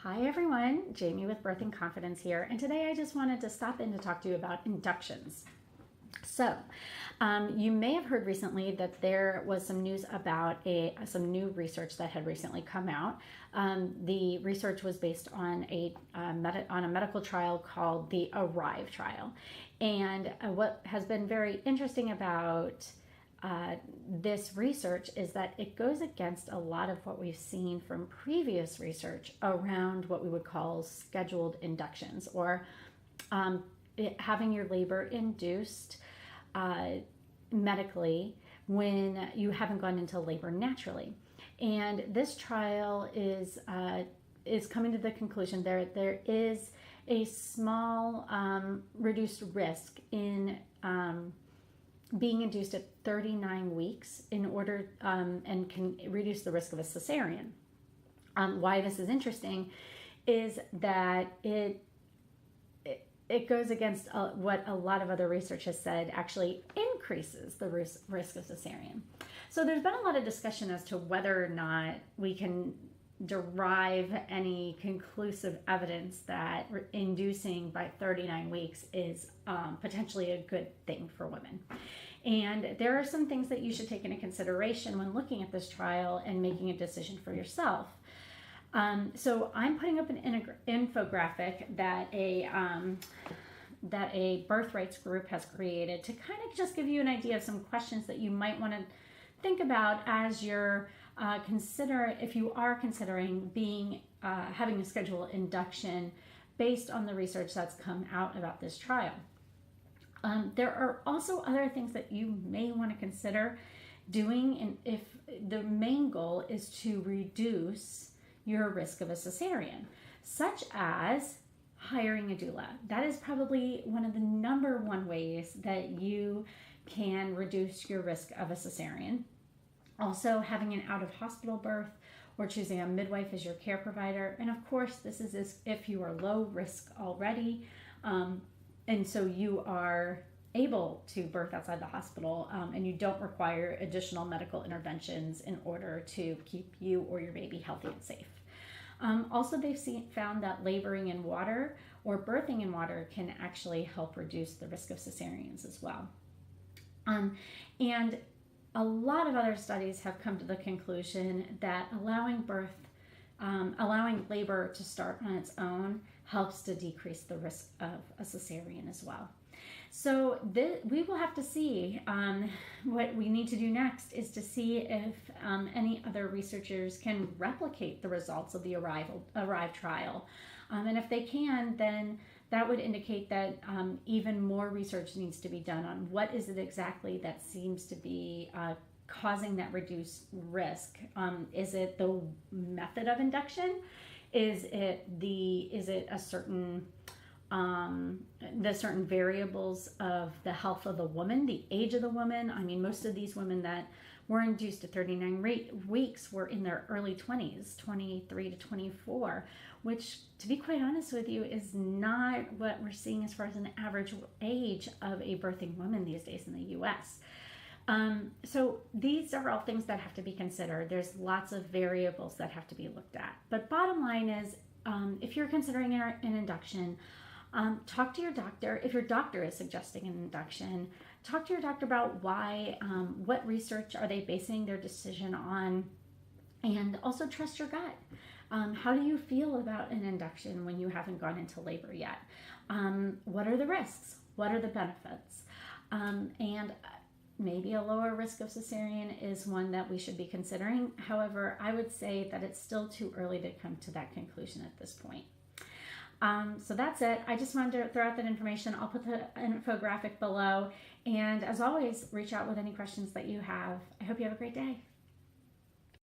Hi everyone, Jamie with Birthing Confidence here, and today I just wanted to stop in to talk to you about inductions. So, you may have heard recently that there was some news about some new research that had recently come out. The research was based on a medical trial called the ARRIVE trial, and what has been very interesting about this research is that it goes against a lot of what we've seen from previous research around what we would call scheduled inductions, or having your labor induced medically when you haven't gone into labor naturally. And this trial is coming to the conclusion there is a small reduced risk in being induced at 39 weeks in order and can reduce the risk of a cesarean. Why this is interesting is that it goes against what a lot of other research has said actually increases the risk of cesarean. So there's been a lot of discussion as to whether or not we can derive any conclusive evidence that inducing by 39 weeks is potentially a good thing for women. And there are some things that you should take into consideration when looking at this trial and making a decision for yourself. So I'm putting up an infographic that a birth rights group has created to kind of just give you an idea of some questions that you might want to think about as you're if you are considering having a scheduled induction based on the research that's come out about this trial. There are also other things that you may want to consider doing, and if the main goal is to reduce your risk of a cesarean, such as hiring a doula. That is probably one of the number one ways that you can reduce your risk of a cesarean. Also, having an out-of-hospital birth or choosing a midwife as your care provider. And of course, this is if you are low risk already, and so you are able to birth outside the hospital, and you don't require additional medical interventions in order to keep you or your baby healthy and safe. Also, they've found that laboring in water or birthing in water can actually help reduce the risk of cesareans as well. And a lot of other studies have come to the conclusion that allowing labor to start on its own helps to decrease the risk of a cesarean as well. So we will have to see. What we need to do next is to see if any other researchers can replicate the results of the ARRIVE trial. And if they can, then that would indicate that even more research needs to be done on what is it exactly that seems to be causing that reduced risk. Is it the method of induction? Is it a certain the certain variables of the health of the woman, the age of the woman? I mean, most of these women that were induced at 39 weeks were in their early 20s, 23 to 24, which, to be quite honest with you, is not what we're seeing as far as an average age of a birthing woman these days in the US. So these are all things that have to be considered. There's lots of variables that have to be looked at. But bottom line is, if you're considering an induction, talk to your doctor. If your doctor is suggesting an induction, talk to your doctor about why, what research are they basing their decision on, and also trust your gut. How do you feel about an induction when you haven't gone into labor yet? What are the risks? What are the benefits? And maybe a lower risk of cesarean is one that we should be considering. However, I would say that it's still too early to come to that conclusion at this point. So that's it. I just wanted to throw out that information. I'll put the infographic below. And as always, reach out with any questions that you have. I hope you have a great day.